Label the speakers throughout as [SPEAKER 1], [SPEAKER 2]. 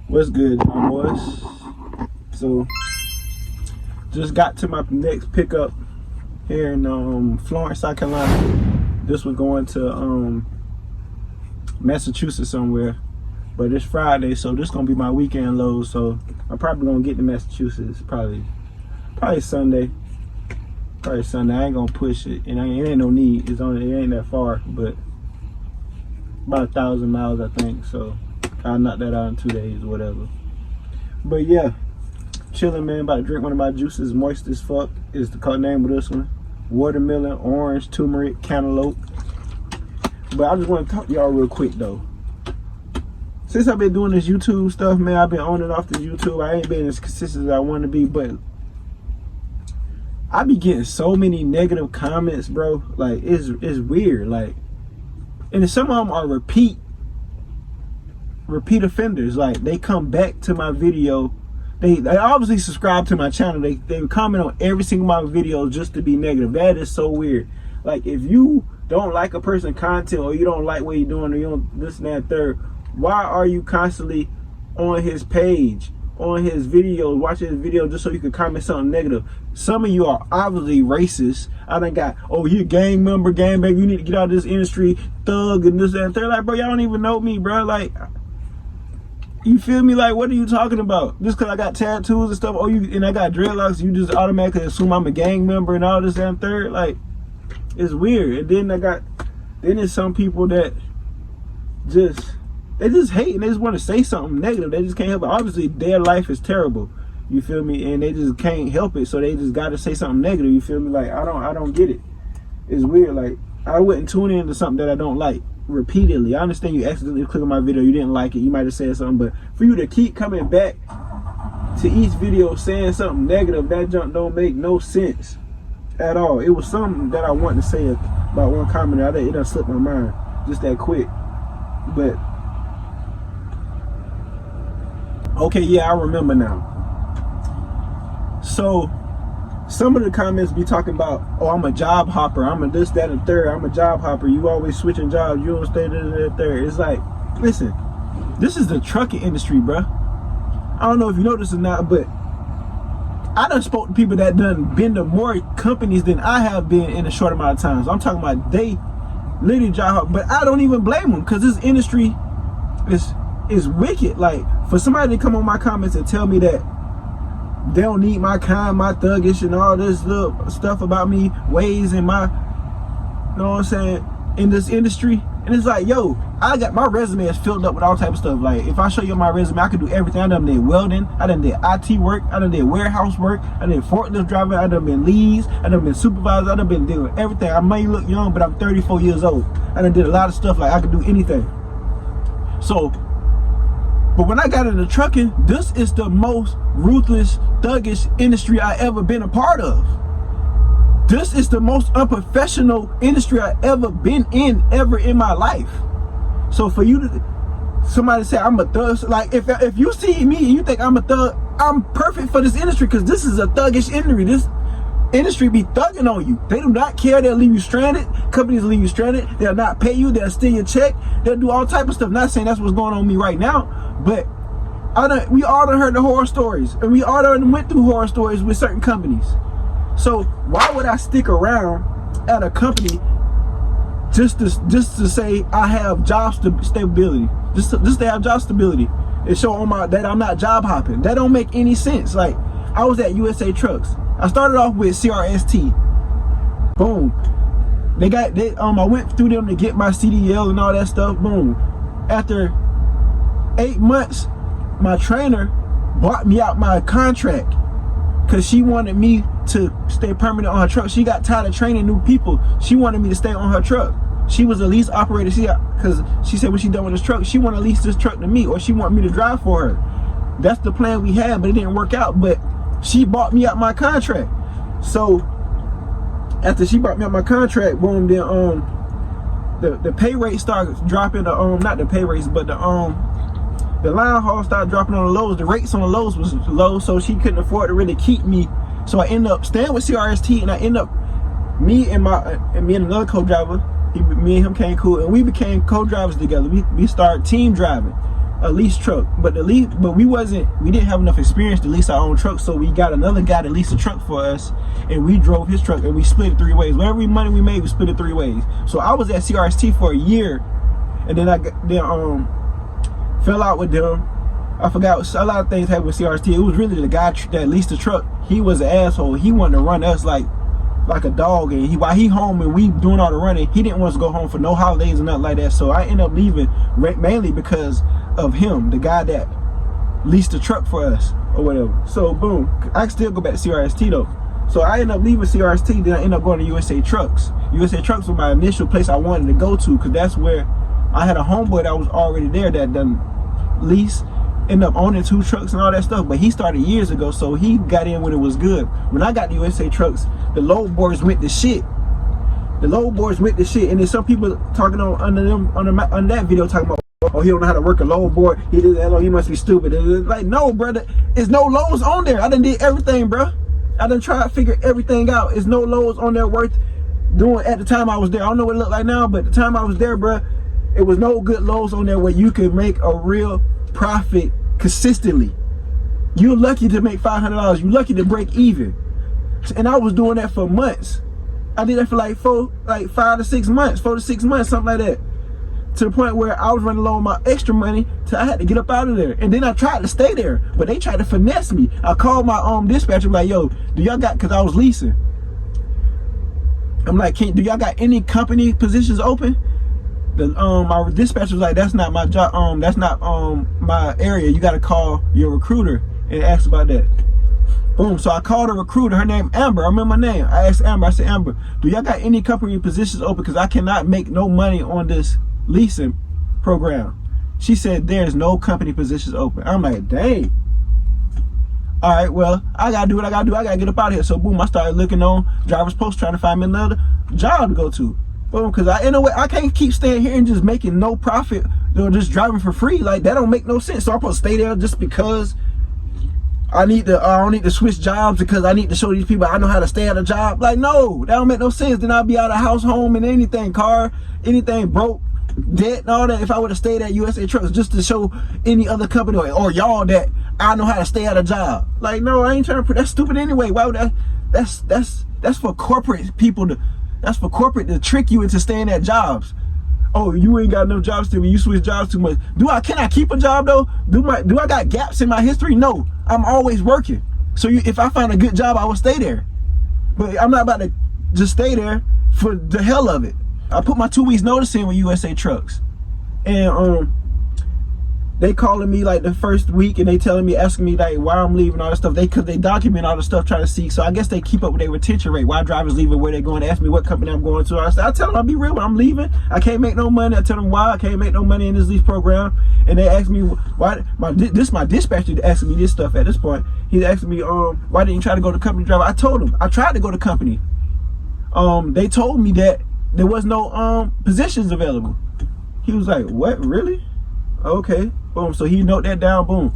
[SPEAKER 1] What's good, my boys? So, just got to my next pickup here in Florence, South Carolina. This was going to Massachusetts somewhere, but it's Friday, so this gonna be my weekend load. So I'm probably gonna get to Massachusetts probably Sunday. Probably Sunday. I ain't gonna push it, and it ain't no need. It ain't that far, but about 1,000 miles, I think. So I'll knock that out in 2 days or whatever. But yeah, chilling, man. About to drink one of my juices. Moist as fuck is the name of this one. Watermelon, orange, turmeric, cantaloupe. But I just want to talk to y'all real quick though. Since I've been doing this YouTube stuff, man, I've been on and off the YouTube. I ain't been as consistent as I want to be, but I be getting so many negative comments, bro. Like it's weird. Like, and some of them are repeat offenders. Like they come back to my video. They obviously subscribe to my channel. They comment on every single my video just to be negative. That is so weird. Like if you don't like a person's content, or you don't like what you're doing, or you don't this and that third, why are you constantly on his page, on his videos, watching his video just so you can comment something negative? Some of you are obviously racist. I done got, oh, you a gang member, gang baby, you need to get out of this industry, thug and this and third. Like, bro, y'all don't even know me, bro. Like, you feel me? Like, what are you talking about? Just because I got tattoos and stuff, and I got dreadlocks, you just automatically assume I'm a gang member and all this and third. Like, it's weird. And then there's some people that they just hate and they just want to say something negative. They just can't help it. Obviously, their life is terrible. You feel me? And they just can't help it, so they just got to say something negative. You feel me? Like, I don't get it. It's weird. Like, I wouldn't tune into something that I don't like repeatedly. I understand you accidentally clicked on my video, you didn't like it, you might have said something, but for you to keep coming back to each video saying something negative, that junk don't make no sense at all. It was something that I wanted to say about one comment. It done slipped my mind just that quick. But okay, yeah, I remember now. So some of the comments be talking about, oh, I'm a job hopper, I'm a this, that, and third, I'm a job hopper, you always switching jobs, you don't stay this, that, and third. It's like, listen, this is the trucking industry, bruh. I don't know if you know this or not, but I done spoke to people that done been to more companies than I have been in a short amount of time. So I'm talking about they literally job hop, but I don't even blame them, because this industry is wicked. Like, for somebody to come on my comments and tell me that they don't need my kind, my thuggish, and all this little stuff about me, ways in my, you know what I'm saying, in this industry. And it's like, yo, I got my resume is filled up with all type of stuff. Like, if I show you my resume, I can do everything. I done did welding, I done did IT work, I done did warehouse work, I did forklift driving, I done been leads, I done been supervisor, I done been doing everything. I may look young, but I'm 34 years old. I done did a lot of stuff. Like, I can do anything. So, but when I got into trucking, this is the most ruthless, thuggish industry I ever been a part of. This is the most unprofessional industry I ever been in, ever in my life. So for you to, somebody say I'm a thug, like if you see me and you think I'm a thug, I'm perfect for this industry, because this is a thuggish industry. This industry be thugging on you. They do not care. They'll leave you stranded. Companies leave you stranded. They'll not pay you. They'll steal your check. They'll do all type of stuff. Not saying that's what's going on with me right now, but we all done heard the horror stories, and we all done went through horror stories with certain companies. So why would I stick around at a company just to say I have job stability, just to have job stability and show on that I'm not job hopping? That don't make any sense. Like, I was at USA Trucks. I started off with CRST. Boom. I went through them to get my CDL and all that stuff. Boom. After 8 months, my trainer bought me out my contract because she wanted me to stay permanent on her truck. She got tired of training new people. She wanted me to stay on her truck. She was a lease operator. Because she said when she done with this truck, she wanted to lease this truck to me, or she wanted me to drive for her. That's the plan we had, but it didn't work out. But she bought me out my contract. So after she bought me out my contract, boom, then the pay rate started dropping. Not the pay rates, but the line haul started dropping on the lows. The rates on the lows was low, so she couldn't afford to really keep me. So I ended up staying with CRST, and I ended up me and another co-driver. Me and him came cool, and we became co-drivers together. We started team driving. a lease truck, but we didn't have enough experience to lease our own truck, so we got another guy to lease a truck for us, and we drove his truck, and we split it 3 ways. Whatever money we made, we split it 3 ways. So I was at CRST for a year, and then fell out with them. I forgot, a lot of things happened with CRST. It was really the guy that leased the truck. He was an asshole. He wanted to run us like a dog, and while he home and we doing all the running, he didn't want us to go home for no holidays and nothing like that. So I ended up leaving mainly because of him, the guy that leased the truck for us or whatever. So boom, I can still go back to CRST though. So I ended up leaving CRST, then I ended up going to USA Trucks. USA Trucks was my initial place I wanted to go to, because that's where I had a homeboy that was already there that done lease, ended up owning 2 trucks and all that stuff, but he started years ago, so he got in when it was good. When I got to USA Trucks, the load boys went to shit. The load boys went to shit, and then some people talking on that video talking about, oh, he don't know how to work a load board. He did that. Oh, he must be stupid. And like, no, brother, there's no loads on there. I done did everything, bro. I done tried to figure everything out. There's no loads on there worth doing at the time I was there. I don't know what it looked like now, but the time I was there, bro, it was no good loads on there where you could make a real profit consistently. You're lucky to make $500. You're lucky to break even. And I was doing that for months. I did that for like 5 to 6 months, 4 to 6 months, something like that. To the point where I was running low on my extra money till I had to get up out of there. And then I tried to stay there, but they tried to finesse me. I called my dispatcher, like, yo, do y'all got, because I was leasing. I'm like, do y'all got any company positions open? My dispatcher was like, that's not my job, that's not my area. You gotta call your recruiter and ask about that. Boom, so I called a recruiter, her name Amber, I remember my name. I asked Amber, I said, Amber, do y'all got any company positions open? Because I cannot make no money on this leasing program. She said, there's no company positions open. I'm like, dang. All right, well, I gotta do what I gotta do. I gotta get up out of here. So boom, I started looking on Driver's Post, trying to find me another job to go to. Boom, because in a way, I can't keep staying here and just making no profit, just driving for free. Like, that don't make no sense. So I'm supposed to stay there just because I don't need to switch jobs, because I need to show these people I know how to stay at a job. Like, no, that don't make no sense. Then I'll be out of house, home, and anything, car, anything broke, debt, and all that, if I would have stayed at USA Trucks just to show any other company or y'all that I know how to stay at a job. Like, no, I ain't trying to put, that's stupid anyway. Why would that's for corporate people to, that's for corporate to trick you into staying at jobs. Oh, you ain't got enough jobs to me, you switch jobs too much. Can I keep a job though? Do I got gaps in my history? No, I'm always working. So if I find a good job, I will stay there. But I'm not about to just stay there for the hell of it. I put my 2 weeks notice in with USA Trucks, and they calling me like the first week, and they telling me, asking me like why I'm leaving, all that stuff. Cause they document all the stuff, trying to see. So I guess they keep up with their retention rate. Why drivers leaving, where they going. They ask me what company I'm going to. I tell them, I'll be real, when I'm leaving, I can't make no money. I tell them why I can't make no money in this lease program, and they ask me why. My dispatcher asking me this stuff at this point. He's asking me, why didn't you try to go to company driver? I told him I tried to go to company. They told me that there was no positions available. He was like, what, really? Okay, boom. So he note that down, boom.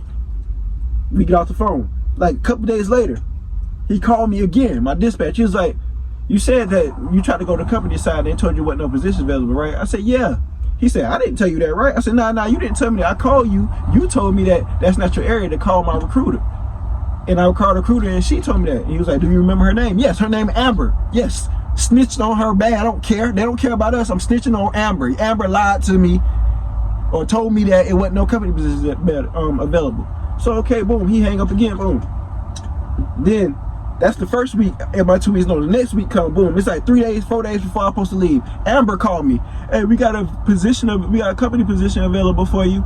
[SPEAKER 1] We get off the phone. Like a couple days later, he called me again, my dispatch. He was like, you said that you tried to go to company side and they told you what no positions available, right? I said, yeah. He said, I didn't tell you that, right? I said, nah, you didn't tell me that. I called you. You told me that that's not your area, to call my recruiter. And I called the recruiter and she told me that. And he was like, do you remember her name? Yes, her name Amber. Yes. Snitched on her bad. I don't care. They don't care about us. I'm snitching on Amber. Amber lied to me, or told me that it wasn't no company positions available. So okay, boom, he hang up again, boom. Then that's the first week in my 2 weeks notice. The next week come, boom. It's like 3 days, 4 days before I'm supposed to leave. Amber called me. Hey, we got a company position available for you.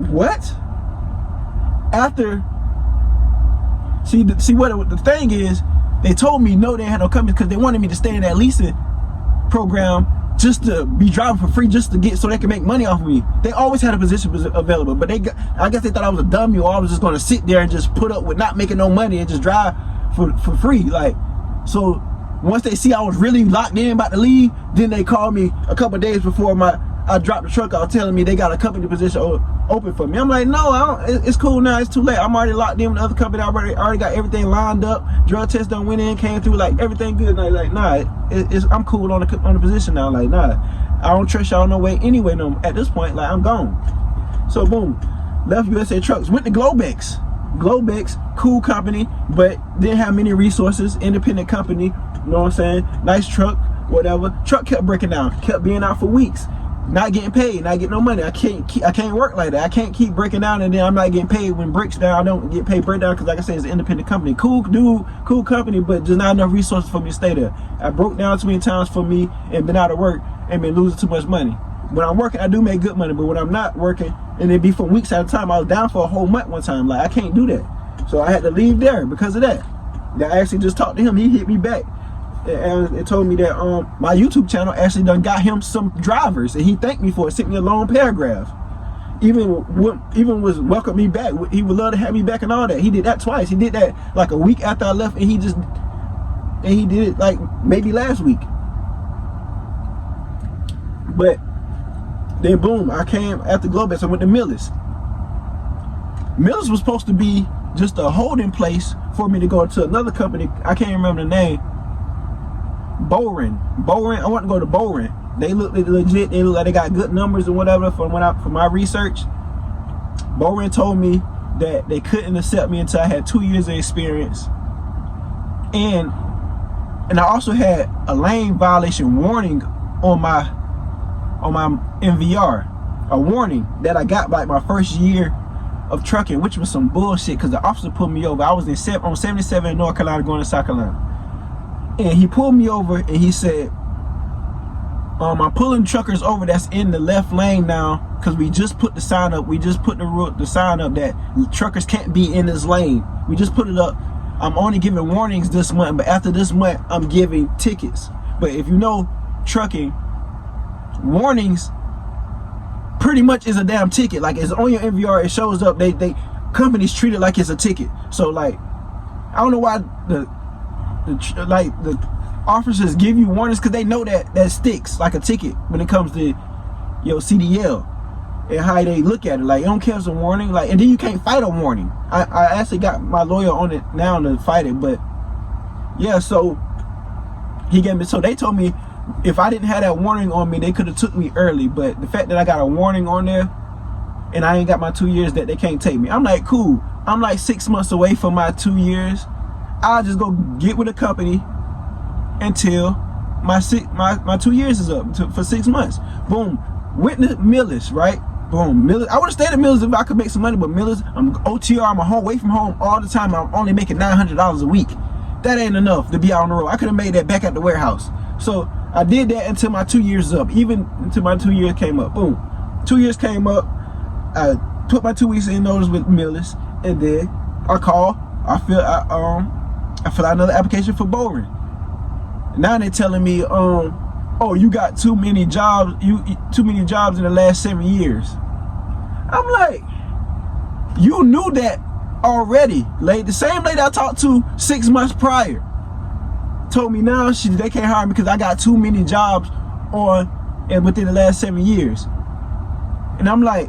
[SPEAKER 1] What? After, see what the thing is, they told me no, they had no company because they wanted me to stay in that leasing program just to be driving for free, just to get, so they can make money off of me. They always had a position available, but I guess they thought I was a dummy, or I was just going to sit there and just put up with not making no money and just drive for free. Like, so once they see I was really locked in about to leave, then they called me a couple of days before I dropped the truck out, telling me they got a company position open for me. I'm like, no, it's cool now, it's too late. I'm already locked in with the other company. I already got everything lined up. Drug test done went in, came through, like everything good. And I like, nah, I'm cool on the position now. Like, nah, I don't trust y'all no way anyway. No, at this point, like, I'm gone. So boom, left USA Trucks, went to Globex. Globex, cool company, but didn't have many resources. Independent company, you know what I'm saying? Nice truck, whatever. Truck kept breaking down, kept being out for weeks, not getting paid, not getting no money. I can't work like that. I can't keep breaking down and then I'm not getting paid when breaks down. I don't get paid breakdown because, like I said, it's an independent company. Cool dude, cool company, but just not enough resources for me to stay there. I broke down too many times for me and been out of work and been losing too much money. When I'm working, I do make good money, but when I'm not working, and it be for weeks at a time, I was down for a whole month one time. Like, I can't do that. So I had to leave there because of that. I actually just talked to him. He hit me back and it told me that my YouTube channel actually done got him some drivers, and he thanked me for it, sent me a long paragraph. Even was welcome me back. He would love to have me back and all that. He did that twice. He did that like a week after I left, and he did it like maybe last week. But then boom, I came after Globex. I went to Millis. Millis was supposed to be just a holding place for me to go to another company. I can't remember the name. Bowen. I want to go to Bowen. They look legit. They look like they got good numbers and whatever from my research. Bowen told me that they couldn't accept me until I had 2 years of experience. And I also had a lane violation warning on my MVR, a warning that I got like my first year of trucking, which was some bullshit because the officer pulled me over. I was on 77 in North Carolina going to South Carolina, and he pulled me over and he said, I'm pulling truckers over that's in the left lane now because we just put the sign up. We just put the sign up that truckers can't be in this lane. We just put it up. I'm only giving warnings this month, but after this month, I'm giving tickets. But if you know trucking, warnings pretty much is a damn ticket. Like, it's on your MVR, it shows up. They companies treat it like it's a ticket. So like, I don't know why the officers give you warnings, because they know that sticks like a ticket when it comes to your CDL and how they look at it. Like, you don't care if it's a warning, like, and then you can't fight a warning. I actually got my lawyer on it now to fight it, but yeah. So he gave me, so they told me if I didn't have that warning on me, they could have took me early. But the fact that I got a warning on there and I ain't got my 2 years, that they can't take me. I'm like, cool. I'm like 6 months away from my 2 years. I'll just go get with a company until my 2 years is up for 6 months. Boom. Went to Millis, right? Boom. Millis. I would have stayed at Millis if I could make some money, but Millis, I'm OTR. I'm away from home all the time. I'm only making $900 a week. That ain't enough to be out on the road. I could have made that back at the warehouse. So I did that until my 2 years is up, even until my 2 years came up. Boom. 2 years came up. I put my 2 weeks in notice with Millis, and then I call. I fill out another application for Bowen. Now they're telling me, oh, you got too many jobs. Too many jobs in the last 7 years. I'm like, you knew that already. The same lady I talked to 6 months prior told me now they can't hire me because I got too many jobs within the last 7 years. And I'm like,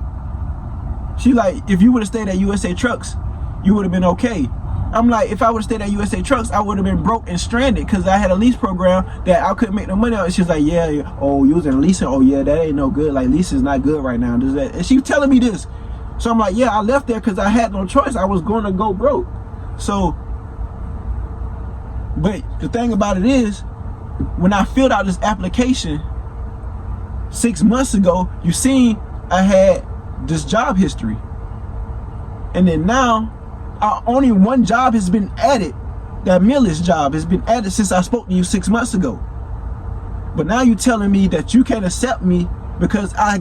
[SPEAKER 1] she like, if you would have stayed at USA Trucks, you would have been okay. I'm like, if I would have stayed at USA Trucks, I would have been broke and stranded because I had a lease program that I couldn't make no money on. She's like, yeah, oh, you was in leasing. Oh yeah, that ain't no good. Like, leasing's not good right now. Does that? And she was telling me this. So I'm like, yeah, I left there because I had no choice. I was going to go broke. So, but the thing about it is, when I filled out this application 6 months ago, you seen I had this job history. And then now, only one job has been added. That Millis job has been added since I spoke to you 6 months ago. But now you telling me that you can't accept me because I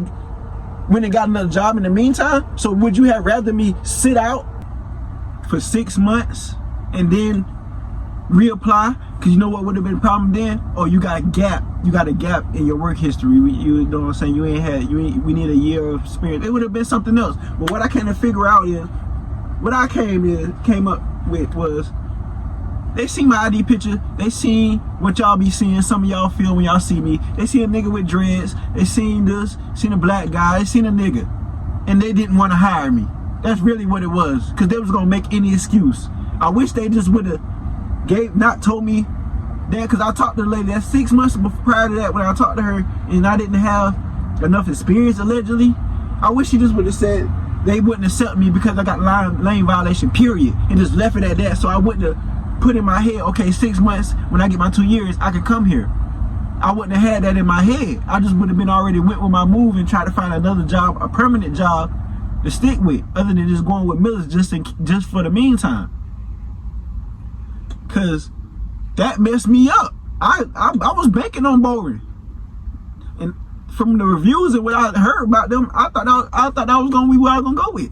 [SPEAKER 1] went and got another job in the meantime? So would you have rather me sit out for 6 months and then reapply? Because you know what would have been the problem then? Oh, you got a gap. You got a gap in your work history. You know what I'm saying? We need a year of experience. It would have been something else. But what I can't figure out is, what I came up with was, they seen my ID picture, they seen what y'all be seeing, some of y'all feel when y'all see me. They see a nigga with dreads, they seen this, seen a black guy, they seen a nigga, and they didn't want to hire me. That's really what it was, because they was gonna make any excuse. I wish they just would have not told me That because I talked to the lady that 6 months prior to that when I talked to her and I didn't have enough experience allegedly. I wish she just would have said they wouldn't accept me because I got lane violation, period, and just left it at that. So I wouldn't have put in my head, okay, 6 months, when I get my 2 years, I could come here. I wouldn't have had that in my head. I just would have been already went with my move and tried to find another job, a permanent job to stick with, other than just going with Miller's just for the meantime. Cause that messed me up. I was banking on Boring, and from the reviews and what I heard about them, I thought that was gonna be what I was gonna go with.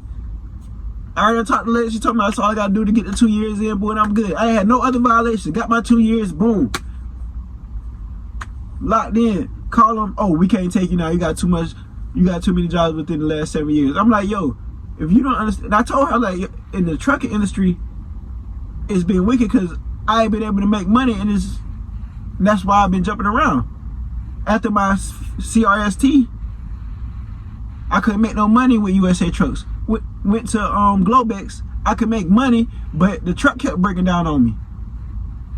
[SPEAKER 1] I already talked to the lady. She told me that's all I gotta do to get the 2 years in, boy, and I'm good. I had no other violations. Got my 2 years, boom, locked in. Call them, oh, we can't take you now. You got too many jobs within the last 7 years. I'm like, yo, if you don't understand, and I told her, like, in the trucking industry, it's been wicked because I ain't been able to make money, and that's why I've been jumping around. After my CRST, I couldn't make no money with USA Trucks. Went to Globex, I could make money, but the truck kept breaking down on me.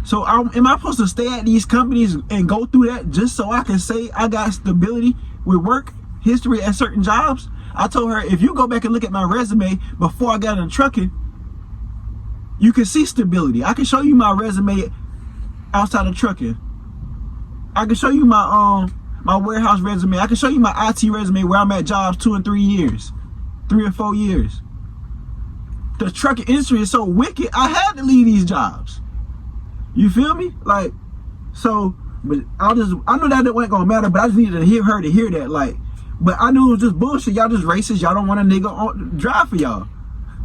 [SPEAKER 1] So am I supposed to stay at these companies and go through that just so I can say I got stability with work history at certain jobs? I told her, if you go back and look at my resume before I got into trucking, you can see stability. I can show you my resume outside of trucking. I can show you my my warehouse resume. I can show you my IT resume where I'm at jobs 2 and 3 years, 3 or 4 years. The trucking industry is so wicked, I had to leave these jobs. You feel me? Like, so, but I know that it wasn't gonna matter, but I just needed to hear her to hear that. Like, but I knew it was just bullshit. Y'all just racist. Y'all don't want a nigga drive for y'all.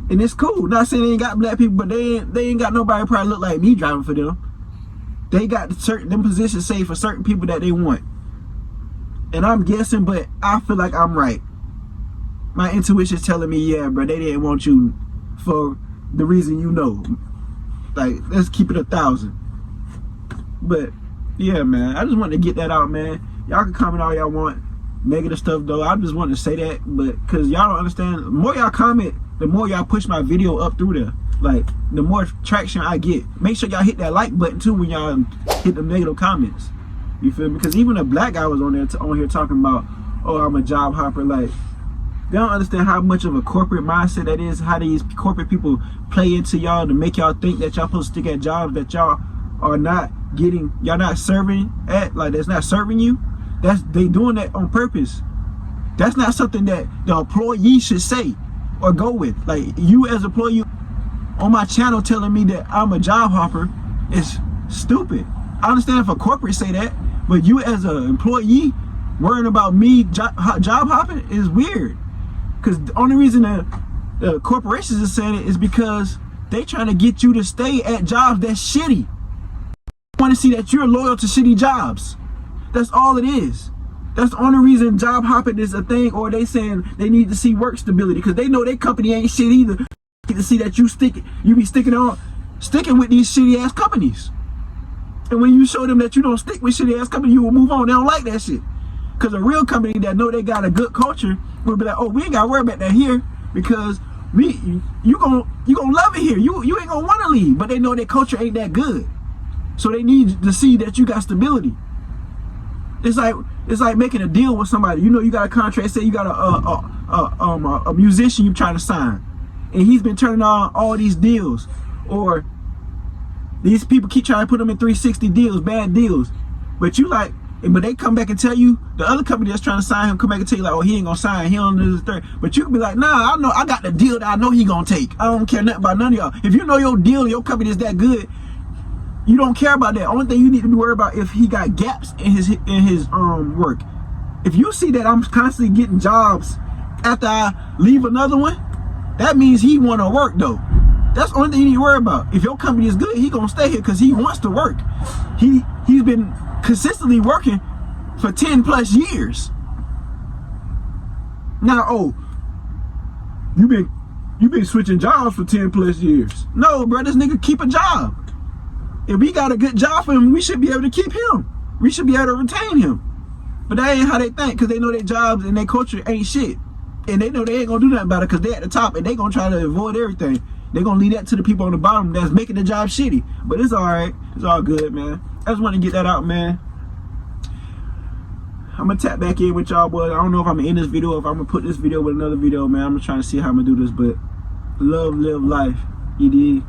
[SPEAKER 1] And it's cool. Not saying they ain't got black people, but they ain't got nobody probably look like me driving for them. They got them positions saved for certain people that they want. And I'm guessing, but I feel like I'm right. My intuition's telling me, yeah, bro, they didn't want you for the reason you know. Like, let's keep it 1,000. But yeah, man, I just wanted to get that out, man. Y'all can comment all y'all want, negative stuff though. I just wanted to say that, but because y'all don't understand, the more y'all comment, the more y'all push my video up through there. Like, the more traction I get. Make sure y'all hit that like button too when y'all hit the negative comments. You feel me? Because even a black guy was on here talking about, oh, I'm a job hopper. Like, they don't understand how much of a corporate mindset that is, how these corporate people play into y'all to make y'all think that y'all supposed to stick at jobs that y'all are not getting, y'all not serving at, like, that's not serving you. They doing that on purpose. That's not something that the employee should say or go with. Like, you as an employee on my channel telling me that I'm a job hopper is stupid. I understand if a corporate say that, but you as an employee worrying about me job hopping is weird. Because the only reason that the corporations are saying it is because they trying to get you to stay at jobs that's shitty. They want to see that you're loyal to shitty jobs. That's all it is. That's the only reason job hopping is a thing, or they saying they need to see work stability because they know their company ain't shit either. To see that you be sticking with these shitty ass companies. And when you show them that you don't stick with shitty ass companies, you will move on. They don't like that shit. Because a real company that know they got a good culture will be like, oh, we ain't got to worry about that here because you gonna love it here. You ain't gonna want to leave. But they know their culture ain't that good, so they need to see that you got stability. It's like making a deal with somebody. You know, you got a contract. Say you got a musician you trying to sign, and he's been turning on all these deals, or these people keep trying to put them in 360 deals, bad deals. But they come back and tell you, the other company that's trying to sign him come back and tell you like, oh, he ain't gonna sign, he don't do this third. But you can be like, nah, I know, I got the deal that I know he gonna take. I don't care nothing about none of y'all. If you know your deal, your company is that good, you don't care about that. Only thing you need to be worried about if he got gaps in his work. If you see that I'm constantly getting jobs after I leave another one, that means he wanna work though. That's the only thing you need to worry about. If your company is good, he gonna stay here because he wants to work. He's been consistently working for 10 plus years. Now, oh, you been switching jobs for 10 plus years. No, bro, this nigga keep a job. If we got a good job for him, we should be able to keep him. We should be able to retain him. But that ain't how they think, because they know their jobs and their culture ain't shit. And they know they ain't gonna do nothing about it because they at the top and they gonna try to avoid everything. They gonna leave that to the people on the bottom that's making the job shitty. But it's alright. It's all good, man. I just want to get that out, man. I'm gonna tap back in with y'all, boys. I don't know if I'm gonna end this video, or if I'm gonna put this video with another video, man. I'm trying to see how I'm gonna do this, but love, live life. You dig?